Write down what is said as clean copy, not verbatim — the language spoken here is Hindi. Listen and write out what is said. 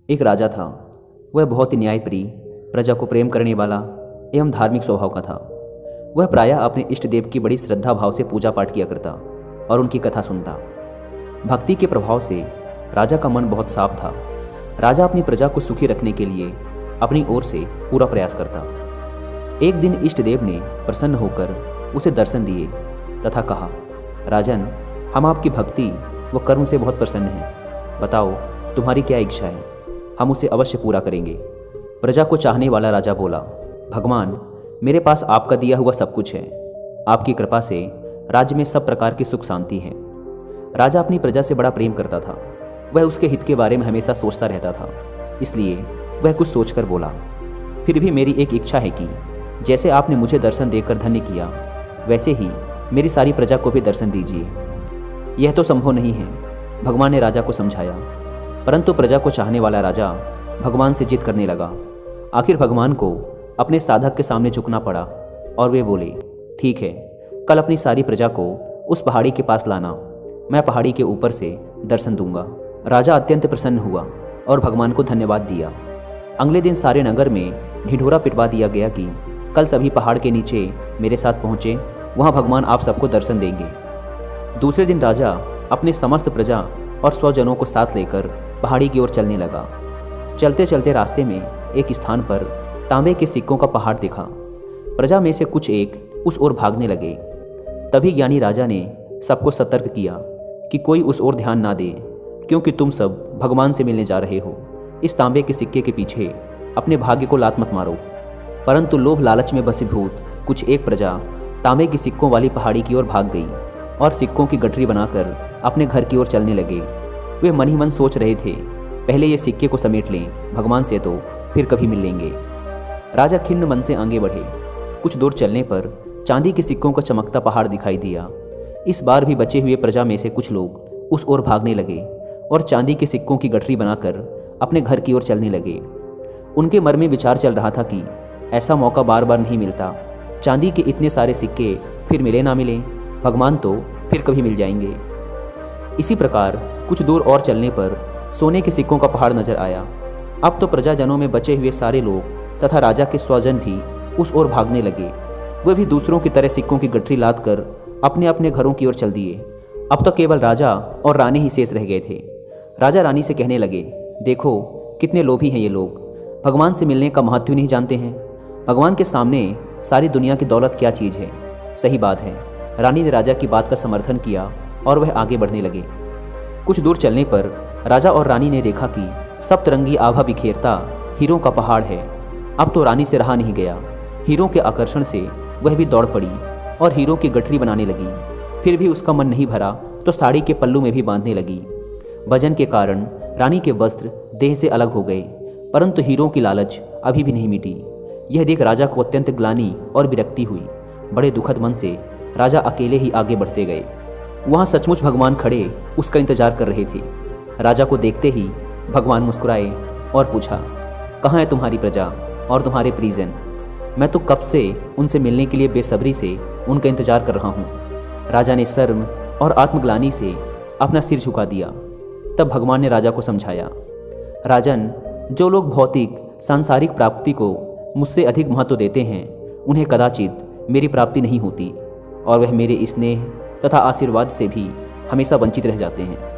एक राजा था। वह बहुत ही न्यायप्रिय, प्रजा को प्रेम करने वाला एवं धार्मिक स्वभाव का था। वह प्रायः अपने इष्ट देव की बड़ी श्रद्धा भाव से पूजा पाठ किया करता और उनकी कथा सुनता। भक्ति के प्रभाव से राजा का मन बहुत साफ था। राजा अपनी प्रजा को सुखी रखने के लिए अपनी ओर से पूरा प्रयास करता। एक दिन इष्ट देव ने प्रसन्न होकर उसे दर्शन दिए तथा कहा, राजन, हम आपकी भक्ति व कर्म से बहुत प्रसन्न हैं। बताओ, तुम्हारी क्या इच्छा है? हम उसे अवश्य पूरा करेंगे। प्रजा को चाहने वाला राजा बोला, भगवान, मेरे पास आपका दिया हुआ सब कुछ है। आपकी कृपा से राज्य में सब प्रकार की सुख शांति है। राजा अपनी प्रजा से बड़ा प्रेम करता था। वह उसके हित के बारे में हमेशा सोचता रहता था। इसलिए वह कुछ सोचकर बोला, फिर भी मेरी एक इच्छा है कि जैसे आपने मुझे दर्शन देकर धन्य किया, वैसे ही मेरी सारी प्रजा को भी दर्शन दीजिए। यह तो संभव नहीं है, भगवान ने राजा को समझाया। परंतु प्रजा को चाहने वाला राजा भगवान से जिद करने लगा। आखिर भगवान को अपने साधक के सामने झुकना पड़ा और वे बोले, ठीक है, कल अपनी सारी प्रजा को उस पहाड़ी के पास लाना। मैं पहाड़ी के ऊपर से दर्शन दूंगा। राजा अत्यंत प्रसन्न हुआ और भगवान को धन्यवाद दिया। अगले दिन सारे नगर में ढिढोरा पिटवा दिया गया कि कल सभी पहाड़ के नीचे मेरे साथ पहुँचे, वहाँ भगवान आप सबको दर्शन देंगे। दूसरे दिन राजा अपने समस्त प्रजा और स्वजनों को साथ लेकर पहाड़ी की ओर चलने लगा। चलते चलते रास्ते में एक स्थान पर तांबे के सिक्कों का पहाड़ दिखा। प्रजा में से कुछ एक उस ओर भागने लगे। तभी ज्ञानी राजा ने सबको सतर्क किया कि कोई उस ओर ध्यान ना दे, क्योंकि तुम सब भगवान से मिलने जा रहे हो। इस तांबे के सिक्के के पीछे अपने भाग्य को लात मत मारो। परंतु लोभ लालच में वशीभूत कुछ एक प्रजा तांबे के सिक्कों वाली पहाड़ी की ओर भाग गई और सिक्कों की गठरी बनाकर अपने घर की ओर चलने लगे। वे मन ही मन सोच रहे थे, पहले ये सिक्के को समेट लें, भगवान से तो फिर कभी मिल लेंगे। राजा खिन्न मन से आगे बढ़े। कुछ दूर चलने पर चांदी के सिक्कों का चमकता पहाड़ दिखाई दिया। इस बार भी बचे हुए प्रजा में से कुछ लोग उस ओर भागने लगे और चांदी के सिक्कों की गठरी बनाकर अपने घर की ओर चलने लगे। उनके मन में विचार चल रहा था कि ऐसा मौका बार बार नहीं मिलता। चांदी के इतने सारे सिक्के फिर मिले ना मिले, भगवान तो फिर कभी मिल जाएंगे। इसी प्रकार कुछ दूर और चलने पर सोने के सिक्कों का पहाड़ नजर आया। अब तो प्रजाजनों में बचे हुए सारे लोग तथा राजा के स्वजन भी उस ओर भागने लगे। वे भी दूसरों की तरह सिक्कों की गठरी लाद कर अपने अपने घरों की ओर चल दिए। अब तो केवल राजा और रानी ही शेष रह गए थे। राजा रानी से कहने लगे, देखो कितने लोभी हैं ये लोग, भगवान से मिलने का महत्व नहीं जानते हैं। भगवान के सामने सारी दुनिया की दौलत क्या चीज़ है। सही बात है। रानी ने राजा की बात का समर्थन किया और वह आगे बढ़ने लगे। कुछ दूर चलने पर राजा और रानी ने देखा कि सप्तरंगी आभा बिखेरता हीरों का पहाड़ है। अब तो रानी से रहा नहीं गया। हीरों के आकर्षण से वह भी दौड़ पड़ी और हीरों की गठरी बनाने लगी। फिर भी उसका मन नहीं भरा तो साड़ी के पल्लू में भी बांधने लगी। वजन के कारण रानी के वस्त्र देह से अलग हो गए, परंतु हीरों की लालच अभी भी नहीं मिटी। यह देख राजा को अत्यंत ग्लानि और विरक्ति हुई। बड़े दुखद मन से राजा अकेले ही आगे बढ़ते गए। वहाँ सचमुच भगवान खड़े उसका इंतजार कर रहे थे। राजा को देखते ही भगवान मुस्कुराए और पूछा, कहाँ है तुम्हारी प्रजा और तुम्हारे परिजन? मैं तो कब से उनसे मिलने के लिए बेसब्री से उनका इंतजार कर रहा हूँ। राजा ने शर्म और आत्मग्लानि से अपना सिर झुका दिया। तब भगवान ने राजा को समझाया, राजन, जो लोग भौतिक सांसारिक प्राप्ति को मुझसे अधिक महत्व देते हैं, उन्हें कदाचित मेरी प्राप्ति नहीं होती और वह मेरे स्नेह तथा आशीर्वाद से भी हमेशा वंचित रह जाते हैं।